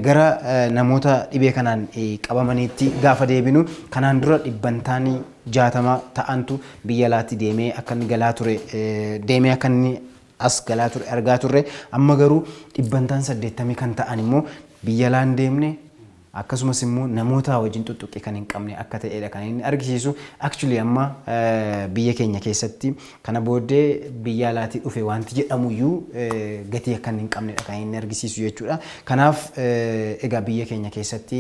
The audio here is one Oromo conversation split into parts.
gara namoota dhibee kanaan qabamaniitti gaafa deebinu kanaan dura dhibbantaanii 60 ta'antu biyya alaatti deemee akka inni galaa ture deemee akka inni as galaa ture argaa turre amma garuu dhibbantaan 80 kan ta'an immoo biyya alaan deemne akkasumas immoo namoota wajjin tuttuqqe kan hin qabne akka ta'edha kan inni argisiisu. Actually amma biyya keenya keessatti kana booddee biyya alaatii dhufe wanti jedhamuyyuu gatii akka hin qabnedha kan inni argisiisu jechuudha. Kanaaf egaa biyya keenya keessatti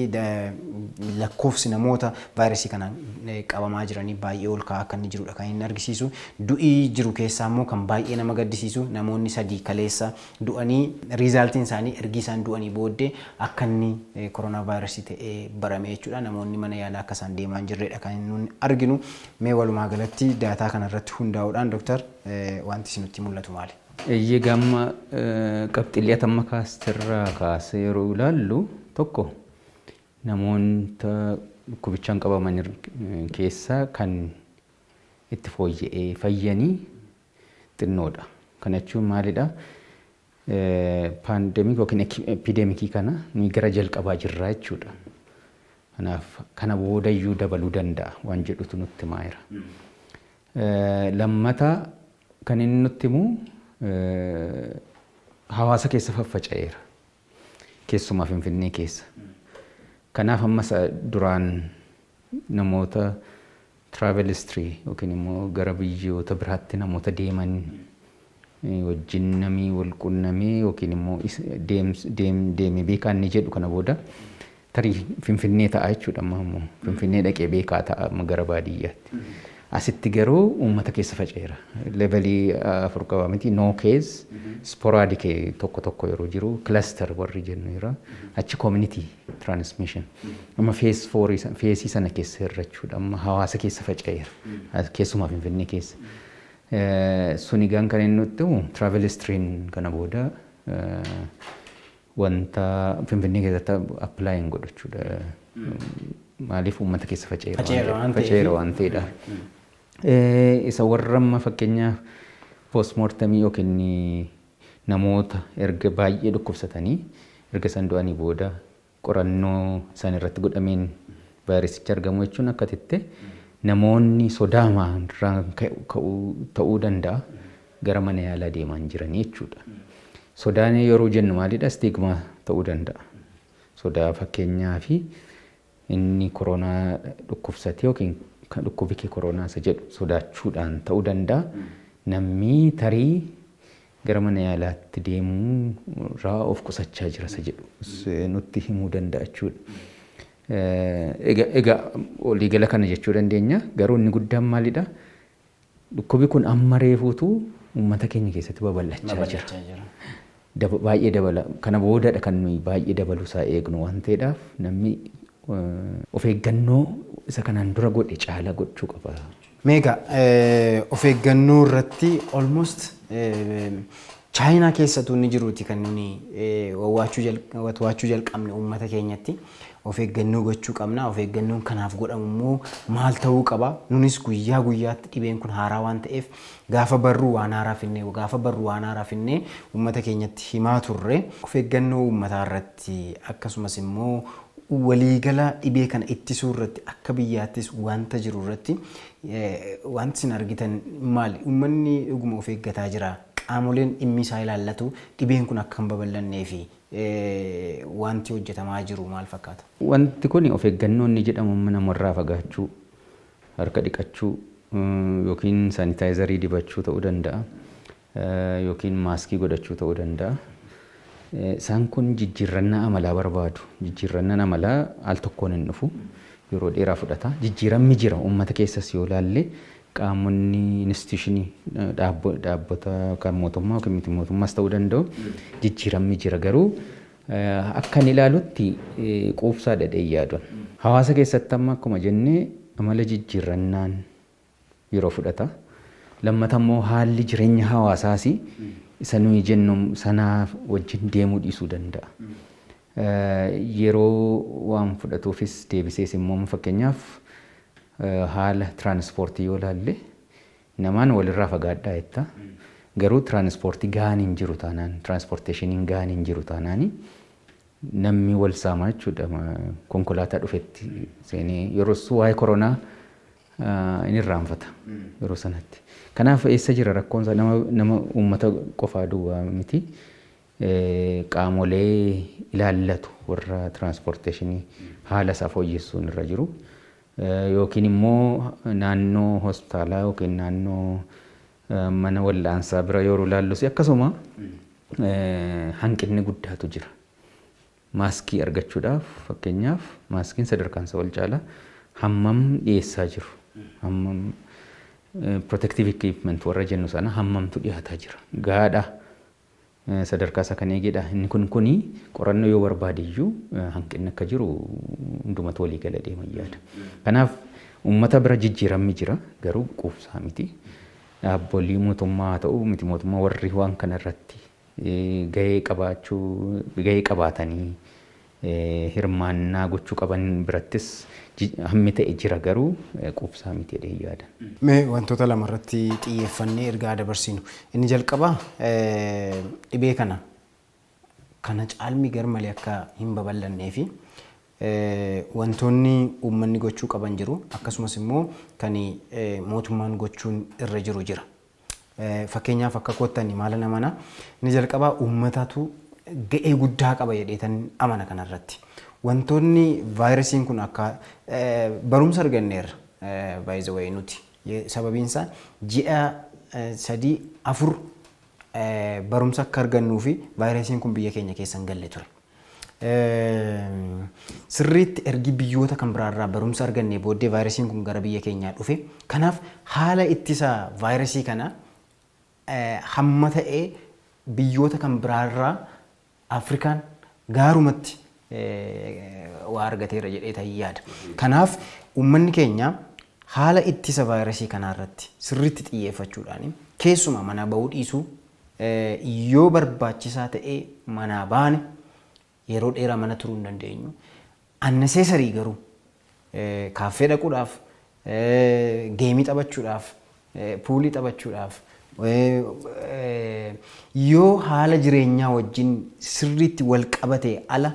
lakkoofsi namoota vaayirasii kanaan qabamaa jiranii baay'ee ol ka'aa akka inni jirudha kan inni argisiisu. Du'ii jiru keessaa immoo kan baay'ee nama gaddisiisu namoonni 3 kaleessa du'anii riizaaltiin isaanii ergi isaan du'anii booddee akka inni koronaa vaayirasii ta'ee barame jechuudha. Namoonni mana yaalaa akka isaan deemaa hin jirredha kan nuti arginu. Mee walumaa galatti daataa kanarratti hundaa'uudhaan Dooktar wanti isinitti mul'atu maali? Eeyyee gamma qabxilee amma kaastirraa kaasee yeroo ilaallu tokko namoota dhukkubichaan qabaman keessaa kan itti fooyya'ee fayyanii xinnoodha. Kana jechuun maalidha? Paandemik yookiin epidemikii kana ni gara jalqabaa jirra jechuudha. Kanaaf kana boodayyuu dabaluu danda'a waan jedhutu nutti himaa. Lammata kan inni nutti himu hawaasa keessa faffaca'eera. Keessumaa Finfinnee keessa. Kanaaf ammas duraan namoota travel history yookiin immoo gara biyyoota biraatti namoota deeman wajjin namii wal qunnamee yookiin immoo deemee beekaa inni jedhu kana booda tarii Finfinnee ta'a jechuudha. Ammoo Finfinnee dhaqee beekaa ta'a gara baadiyyaatti. Asitti garuu uummata keessa faca'eera. Levelii 4 qaba miti no case sporadic tokko tokko yeroo jiru cluster warri jennu jira. Achi community transmission. Amma phase 4 phase sana keessa irra jechuudha. Amma hawaasa keessa faca'eera. Keessumaa Finfinnee keessa. Suni kan inni nutti himu travel history kana booda wanta Finfinnee keessatti apply godhachuudha. Maaliif uummata keessa faca'eera waan ta'eedha. Isa warra amma fakkeenyaaf postmortemii yookiin namoota erga baay'ee dhukkubsatanii erga isaan du'anii booda qorannoo isaan irratti godhameen vaayirasichi argamu jechuun akka titte namoonni sodaamaan ta'uu danda'a gara mana yaalaa deemaa jiranii jechuudha. Sodaan yeroo jennu maalidha? Stigmaa ta'uu danda'a. Sodaa fakkeenyaa fi inni koronaa dhukkubsate yookiin kan dhukkubikee koronaa isa jedhu sodaachuudhaan ta'uu danda'a. Namni tarii gara mana yaalaatti deemuu irraa of qusachaa jira isa jedhu nutti himuu danda'a jechuudha. Egaa waliigala kana jechuu dandeenya. Garuu inni guddaan maalidha? Dhukkubi kun amma reefuutu uummata keenya keessatti babal'achaa jira. Baay'ee dabala. Kana boodadha kan nuyi baay'ee dabaluusaa eegnu waan ta'eedhaaf namni of eeggannoo isa kanaan dura godhe caala gochuu qaba. Meegaa of eeggannoo irratti almost Chaayinaa keessattuu inni jiruuti kan nuni waachuu jalqabne uummata keenyatti of eeggannoo gochuu qabna. Of eeggannoon kanaaf godhamu immoo maal ta'uu qaba? Nunis guyyaa guyyaatti dhibeen kun haaraa waan ta'eef gaafa barruu waan haaraa finnee uummata keenyatti himaa turre. Of eeggannoo uummataa irratti akkasumas immoo waliigala dhibee kana ittisuu irratti akka biyyaattis wanta jiru irratti wanti isin argitan maali? Uummanni dhuguma of eeggataa jira. Qaamoleen dhimmi isaa ilaallatu dhibeen kun akka hin babal'annee fi wanti hojjetamaa jiru maal fakkaata? Wanti kun of eeggannoo inni jedhamu namarraa fagaachuu, harka dhiqachuu yookiin saanitaayizarii dibachuu ta'uu danda'a yookiin maaskii godhachuu ta'uu danda'a. Isaan kun jijjiirannaa amalaa barbaadu. Jijjiirannaan amalaa al tokkoon hin dhufu. Yeroo dheeraa fudhata. Jijjiiramni jira uummata keessas yoo ilaalle qaamonni instituushinii dhaabbata kan mootummaa yookiin miti mootummaas ta'uu danda'u jijjiiramni jira. Garuu akka inni ilaalutti quubsaa dhadhee yaaduun. Hawaasa keessatti amma akkuma jennee amala jijjiirannaan yeroo fudhata. Lammata immoo haalli jireenya hawaasaas isa nuyi jennu sanaaf wajjin deemuu dhiisuu danda'a. Yeroo waan fudhatuufis deebisees immoo fakkeenyaaf haala tiraanspoortii yoo ilaalle namaan walirraa fagaadhaa jetta. Garuu tiraanspoortii gahaan hin jiru taanaan tiraanspoorteeshiniin gahaan hin jiru taanaan namni wal saamaa jechuudha. Konkolaataa dhufetti seenee yeroo waa'ee koronaa inni irraanfata yeroo sanatti. Kanaaf eessa jira rakkoon isaa nama uummata qofaa duwwaa miti. Qaamolee ilaallatu warra tiraanspoorteeshinii haala isaa fooyyessuun irra jiru. Yookiin immoo naannoo hospitaalaa yookiin naannoo mana wal'aansaa bira yeroo ilaallus akkasuma hanqinni guddaatu jira. Maaskii argachuudhaaf fakkeenyaaf maaskiin sadarkaan isa wal caala hammam dhiyeessaa jiru. Hammam protective equipment warra jennu sana hammamtu dhiyaataa jira. Gaadha sadarkaa isa kan eegedha. Inni kuni qorannoo yoo barbaadiyyuu hanqinni akka jiru hundumatu walii gala deema yaada. Kanaaf uummata bira jijjiiramni jira garuu quubsaa miti. Dhaabbolii mootummaa haa ta'u miti mootummaa warri waan kana irratti gahee qabaatanii hirmaannaa gochuu qaban birattis hammi ta'e jira garuu quubsaa miti jedhee yaada. Mee wantoota lama irratti xiyyeeffannee ergaa dabarsinu. Inni jalqabaa dhibee kana caalmi garmalee akka hin babal'annee fi wantoonni uummanni gochuu qaban jiru akkasumas immoo kan mootummaan gochuun irra jiru jira. Fakkeenyaaf akka koottanii maala namana inni jalqabaa uummatatu ga'ee guddaa qaba jedheetan amana kanarratti. Wantoonni vaayirasiin kun akka barumsa arganneerra by the way nuti sababiin isaa ji'a 3-4 barumsa akka argannuu fi vaayirasiin kun biyya keenya keessa hin galle ture. Sirriitti ergi biyyoota kan biraarraa barumsa argannee booddee vaayirasiin kun gara biyya keenyaa dhufe. Kanaaf haala ittisa vaayirasii kana hamma ta'ee biyyoota kan biraarraa Afrikaan gaarumatti waa argateera jedhee ta'ii yaada. Kanaaf uummanni keenya haala ittisa vaayirasii kanaarratti sirriitti xiyyeeffachuudhaan keessumaa manaa bahuu dhiisuu yoo barbaachisaa ta'ee manaa baane yeroo dheeraa mana turuu hin dandeenyu. Anneseesarii garuu kaaffee dhaquudhaaf, geemii taphachuudhaaf, puulii taphachuudhaaf yoo haala jireenyaa wajjin sirriitti wal qabatee ala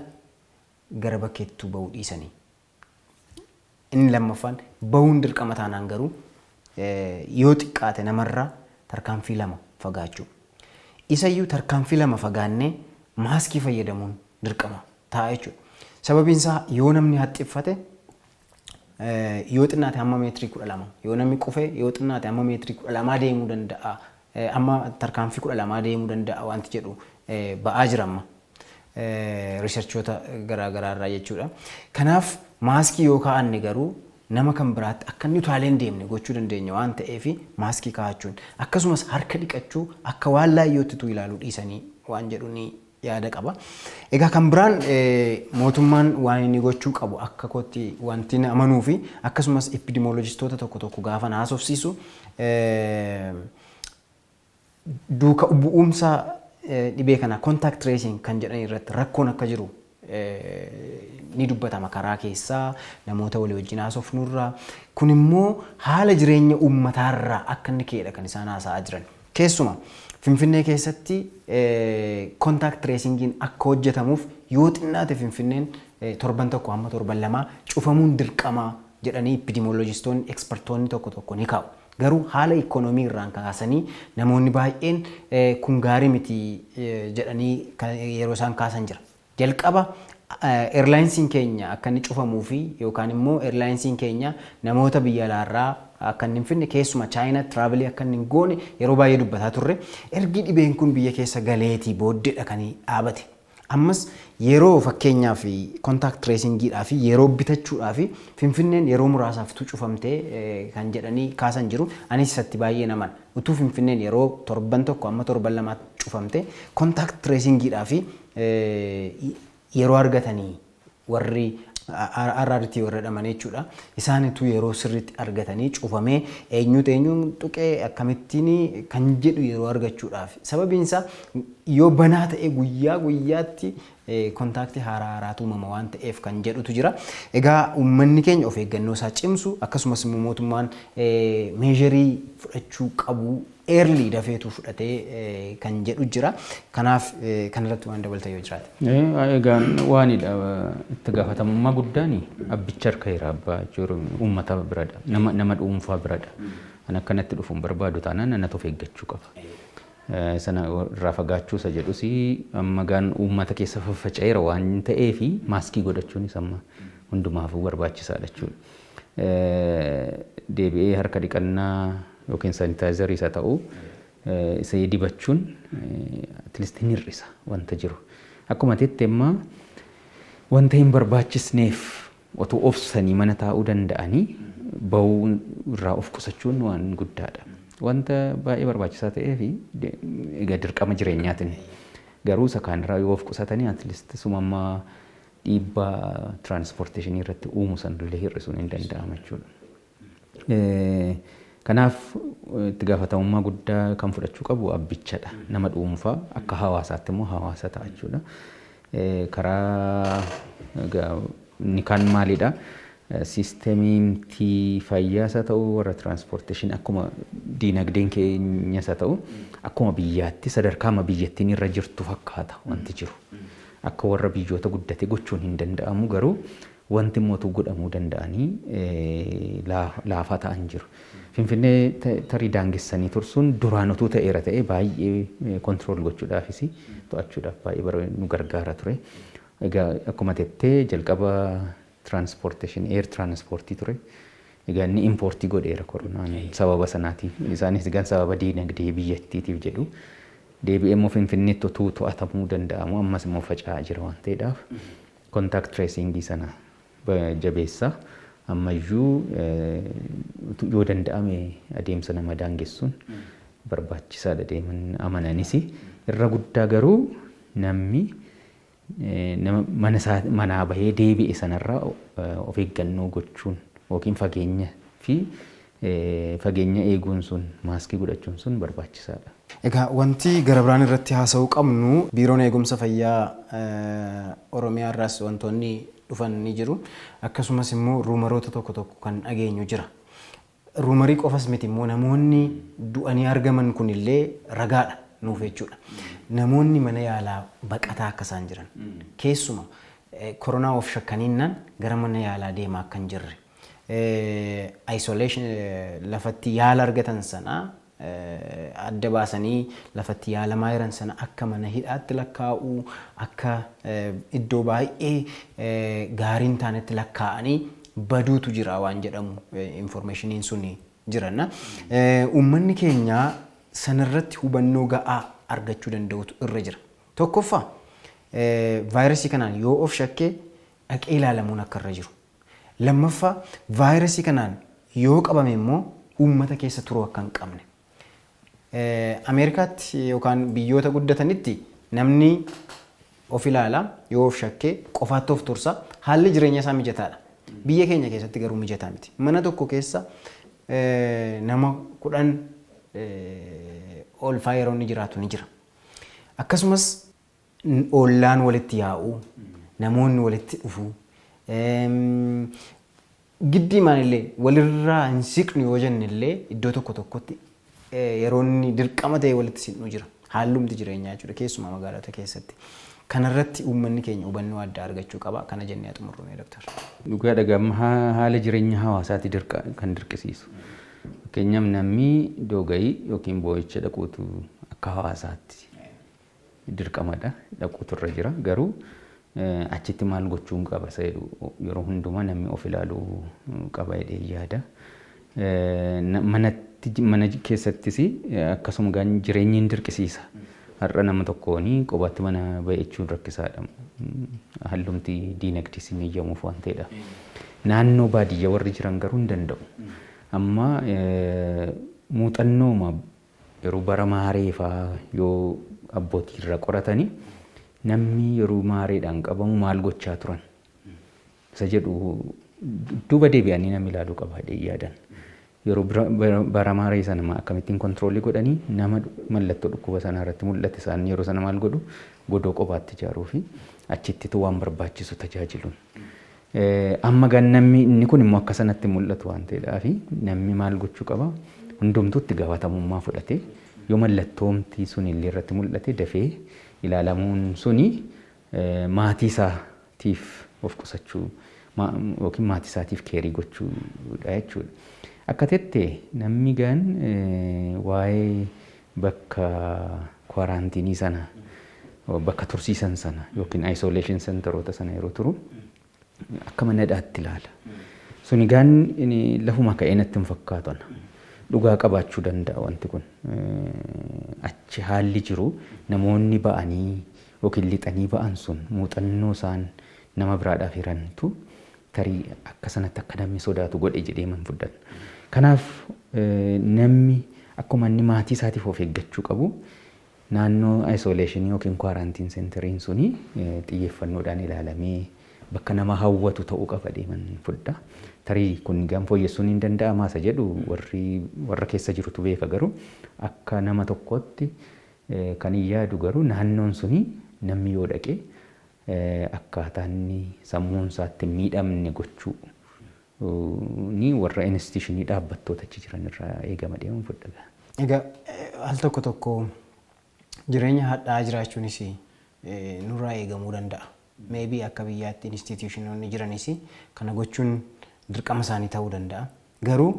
gara bakkeettuu bahuu dhiisanii. Inni lammaffaan bahuun dirqama taanaan garuu yoo xiqqaate namarraa tarkaanfii 2 fagaachuu. Isayyuu tarkaanfii 2 fagaannee maaskii fayyadamuun dirqama ta'a jechuudha. Sababiin isaa yoo namni haxxiffate yoo xinnaate hamma meetirii 12 yoo namni qufe yoo xinnaate hamma meetirii 12 deemuu danda'a. Amma tarkaanfii 12 deemuu danda'a wanti jedhu ba'aa jira amma riisarchoota garaagaraa irraa jechuudha. Kanaaf maaskii yoo kaa'anne garuu nama kan biraatti akka inni utaalee hin deemne gochuu dandeenya waan ta'eef maaskii kaa'achuun akkasumas harka dhiqachuu akka waan laayyootti ilaaluu dhiisanii waan jedhu ni yaada qaba. Egaa kan biraan mootummaan waan inni gochuu qabu akka kootti wanti amanuu fi akkasumas epidemiolojistoota tokko gaafa haasofsiisu duuka bu'umsa dhibee kana contact tracing kan jedhan irratti rakkoon akka jiru ni dubbatama karaa keessaa namoota walii wajjin haasofnurraa. Kun immoo haala jireenya uummataarraa akka inni ka'edha kan isaan haasa'aa jiran. Keessumaa Finfinnee keessatti contact tracingiin akka hojjetamuuf yoo xinnaate Finfinneen torban tokko hamma torban 2 cufamuun dirqamaa jedhanii epidemiolojistoonni ekspertoonni tokko ni kaa'u. Garuu haala ikoonoomii irraan kaasanii namoonni baay'een kun gaarii miti jedhanii yeroo isaan kaasan jira. Jalqaba airlinesiin keenya akka inni cufamuu fi yookaan immoo airlinesiin keenya namoota biyya alaarraa akka inni hin finne keessuma Chaayinaa tiraavilii akka inni hin goone yeroo baay'ee dubbataa turre. Ergi dhibeen kun biyya keessa galeetii booddeedha kan dhaabate. Ammas yeroo fakkeenyaa fi contact tracingiidhaa fi yeroo bitachuudhaa fi Finfinneen yeroo muraasaaf cufamtee kan jedhanii kaasan jiru. Anis isatti baay'ee naman utuu Finfinneen yeroo torban tokko amma torban 2 cufamtee contact tracingiidhaa fi yeroo argatanii warri RRT warra dhaman jechuudha. Isaanitu yeroo sirriitti argatanii cufamee eenyuun tuqee akkamittiin kan jedhu yeroo argachuudhaaf. Sababiin isaa yoo banaa ta'e guyyaa guyyaatti kontaaktii haaraatu uumama waan ta'eef kan jedhutu jira. Egaa uummanni keenya of eeggannoo isaa cimsu akkasumas immoo mootummaan meesharii fudhachuu qabu eerlii dafeetu fudhatee kan jedhu jira. Kanaaf kanarratti waan dabalta yoo jiraate. Egaa waanidha itti gaafatamummaa guddaan abbicha harka jira abbaa jechuun uummata biradha nama dhuunfaa biradha. Kan akkanatti dhufuun barbaadu taanaan nama of eeggachuu qaba. Sana irraa fagaachuu isa jedhus amma gaan uummata keessa faffaca'eera waan ta'eef maaskii godhachuunis amma hundumaafuu barbaachisaadha jechuudha. Deebi'ee harka dhiqannaa yookiin saanitaayizarii isa ta'u isa dibachuun atleast hin hir'isa wanta jiru. Akkuma teetti immoo wanta hin barbaachisneef otoo obsanii mana taa'uu danda'anii bahuu irraa of qusachuun waan guddaadha. Wanta baay'ee barbaachisaa ta'eef egaa dirqama jireenyaatiin garuu isa kaanirraa yoo of qusatanii atleast sumammaa dhiibbaa tiraanspoorteeshinii irratti uumu sanillee hir'isuun hin danda'ama jechuudha. Kanaaf itti gaafatamummaa guddaa kan fudhachuu qabu abbichadha. Nama dhuunfaa akka hawaasaatti immoo hawaasa ta'a jechuudha. Karaa inni kaan maalidha? Siisteemii fayyaas haa ta'u warra tiraanspoorteeshinii akkuma diinagdeen keenyas haa ta'u akkuma biyyaatti sadarkaa biyyattiin irra jirtu fakkaata wanti jiru. Akka warra biyyoota guddate gochuun hin danda'amu garuu wanti mootu godhamuu danda'anii laafaa ta'an jiru. Finfinnee tarii daangessanii tursuun duraan utuu ta'eera ta'e baay'ee kontirool gochuudhaafis to'achuudhaaf baay'ee nu gargaara ture. Egaa akkuma tettee jalqaba tiraanspoorteeshinii eer tiraanspoortii ture. Egaa inni impoortii godheera koronaan sababa sanaatiif isaanis egaa sababa diinagdee biyyattiitiif jedhu deebi'ee immoo Finfinneetti utuu to'atamuu danda'amu ammas immoo faca'aa jira waan ta'eedhaaf kontaakt tireesingii sana jabeessaa ammayyuu yoo danda'ame adeemsa nama daangessuun barbaachisaadha deeman amananis irra guddaa garuu namni manaa bahee deebi'e sanarraa of eeggannoo gochuun yookiin fageenya eeguun sun maaskii godhachuun sun barbaachisaadha. Egaa wanti gara biraan irratti haasa'uu qabnu biiroon eegumsa fayyaa Oromiyaa irraas wantoonni dhufan ni jiru. Akkasumas immoo ruumaroota tokko tokko kan dhageenyu jira. Ruumarii qofas miti immoo namoonni du'anii argaman kunillee ragaadha nuuf jechuudha. Namoonni mana yaalaa baqataa akka isaan jiran keessuma koronaa of shakkaniinnan gara mana yaalaa deemaa akka hin jirre isolation lafatti yaala argatan sana adda baasanii lafatti yaalamaa jiran sana akka mana hidhaatti lakkaa'uu akka iddoo baay'ee gaariin taanetti lakkaa'anii baduutu jira waan jedhamu informationiin sun jiranna. Uummanni keenya sanarratti hubannoo ga'aa argachuu danda'utu irra jira. Tokkoffaa vaayirasii kanaan yoo of shakkee dhaqee ilaalamuun akka irra jiru. Lammaffaa vaayirasii kanaan yoo qabame immoo uummata keessa turuu akka hin qabne. Ameerikaatti yookaan biyyoota guddatanitti namni of ilaala yoo of shakkee qofaatti of tursa haalli jireenya isaa mijataadha. Biyya keenya keessatti garuu mijataa miti. Mana tokko keessa nama 10 ol yeroo inni jiraatu ni jira. Akkasumas ollaan walitti yaa'uu, namoonni walitti dhufuu, giddii maalillee walirraa hin siqnu yoo jennellee iddoo tokko tokkotti yeroo inni dirqama ta'e walitti siqnu jira. Haalumti jireenyaa jechuudha keessumaa magaalota keessatti. Kanarratti uummanni keenya hubannoo addaa argachuu qaba. Kana jennee xumurruun doktor. Dhugaadha gama haala jireenya hawaasaatti kan dirqisiisu. Fakkeenyaaf namni doogayii yookiin boo'icha dhaquutu akka hawaasaatti dirqamadha. Dhaquutu irra jira. Garuu achitti maal gochuun qaba isa jedhu yeroo hundumaa namni of ilaaluu qaba jedhee yaada. Mana keessattis akkasuma gaan jireenyi hin dirqisiisa. Har'a nama tokkoon qobaatti mana baheechuun rakkisaadha. Hallumti diinagdis hin eeyyamuuf waan ta'edha. Naannoo baadiyyaa warri jiran garuu hin danda'u. Amma muuxannooma yeroo bara maaree fa'aa yoo abbootii irraa qoratanii namni yeroo maareedhaan qabamu maal gochaa turan isa jedhu duuba deebi'anii namni ilaaluu qaba jedhee yaadan. yeroo baramaarii sana akkamittiin kontiroolii godhanii nama mallattoo dhukkuba sana irratti mul'ate isaan yeroo sana maal godhu godoo kophaatti ijaaruu fi achittitu waan barbaachisu tajaajiluun. Amma gan namni inni kun immoo akka sanatti mul'atu waan ta'eedhaa fi namni maal gochuu qaba hundumtuutti gaafatamummaa fudhatee yoo mallattoomti sun illee irratti mul'ate dafee ilaalamuun suni maatii isaatiif of qusachuu yookiin maatii isaatiif keerii gochuudha jechuudha. Akka tettee namni gaan waa'ee bakka kwaaraantiinii sana bakka tursiisan sana yookiin isolation centeroota sana yeroo turu akka manadhaatti ilaala. Suni gaan lafuma ka'ee natti hin fakkaatu. Dhugaa qabaachuu danda'a wanti kun. Achi haalli jiru namoonni ba'anii yookiin lixanii ba'an sun muuxannoo isaan nama biraadhaaf hirantu tarii akka sanatti akka namni sodaatu godhe jedhee man fudhatan. Kanaaf namni akkuma inni maatii isaatiif of eeggachuu qabu naannoo isolation yookiin quarantine centeriin suni xiyyeeffannoodhaan ilaalamee bakka nama hawwatu ta'uu qaba deeman fudhaa. Tarii kun gaan fooyyessuun hin danda'amaa isa jedhu warra keessa jirutu beeka garuu akka nama tokkotti kan yaadu garuu naannoon suni namni yoo dhaqee akkaataa inni sammuun isaatti miidhamne gochuu ni warra institutionii dhaabbattoota achi jiran irraa eegama deeman fudhaa. Egaa al tokko jireenya hadhaa jiraachuunis nurraa eegamuu danda'a. Maybe akka biyyaatti institutionoonni jiranis kana gochuun dirqama isaanii ta'uu danda'a. Garuu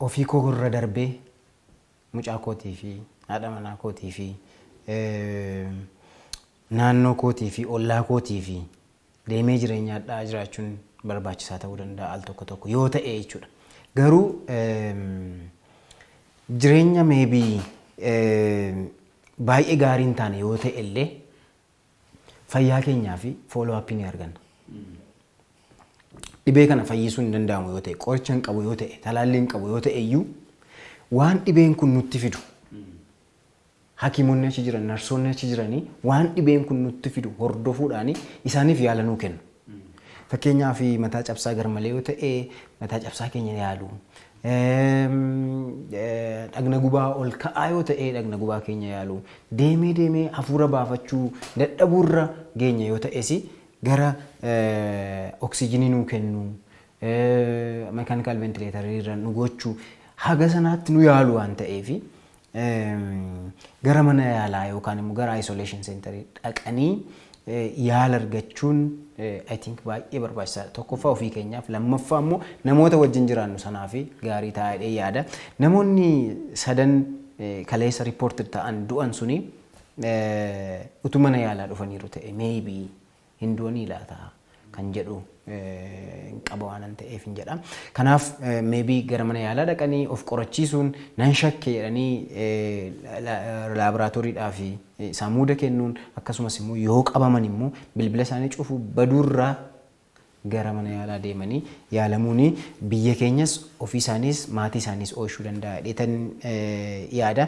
ofii koo irra darbee mucaa kootii fi haadha manaa kootii fi naannoo kootii fi ollaa kootii fi deemee jireenya hadhaa jiraachuun barbaachisaa ta'uu danda'a al tokko yoo ta'e jechuudha. Garuu jireenya maybe baay'ee gaarii hin taane yoo ta'e illee fayyaa keenyaa fi follow up ni arganna. Dhibee kana fayyisuun hin danda'amu yoo ta'e, qoricha hin qabu yoo ta'e, talaallee hin qabu yoo ta'e iyyuu waan dhibeen kun nutti fidu hakiimonni achi jiran, narsoonni achi jiranii waan dhibeen kun nutti fidu hordofuudhaan isaaniif yaala nuu kennu. Fakkeenyaaf mataa cabsaa garmalee yoo ta'e mataa cabsaa keenya yaalu. Dhagna gubaa ol ka'aa yoo ta'e dhagna gubaa keenya yaalu. Deemee hafuura baafachuu dadhabuurra geenya yoo ta'es gara oksijiinii nuu kennu mechanical ventilator irra nu gochuu haga sanaatti nu yaalu waan ta'eef gara mana yaalaa yookaan immoo gara isolation center dhaqanii yaala argachuun I think baay'ee barbaachisaadha. Tokkoffaa ofii keenyaaf, lammaffaa immoo namoota wajjin jiraannu sanaaf gaarii ta'ee yaada. Namoonni sadan kaleessa reported ta'an du'an suni utuu mana yaalaa dhufaniiru ta'e maybe hin du'anii laata kan jedhu qaba waan ta'eef hin jedha. Kanaaf maybe gara mana yaalaa dhaqanii of qorachiisuun nan shakke jedhanii laaboraatooriidhaaf saamuuda kennuun akkasumas immoo yoo qabaman immoo bilbila isaanii cufu baduurraa gara mana yaalaa deemanii yaalamuun biyya keenyas ofii isaaniis maatii isaaniis oolchuu danda'a dheetan yaada.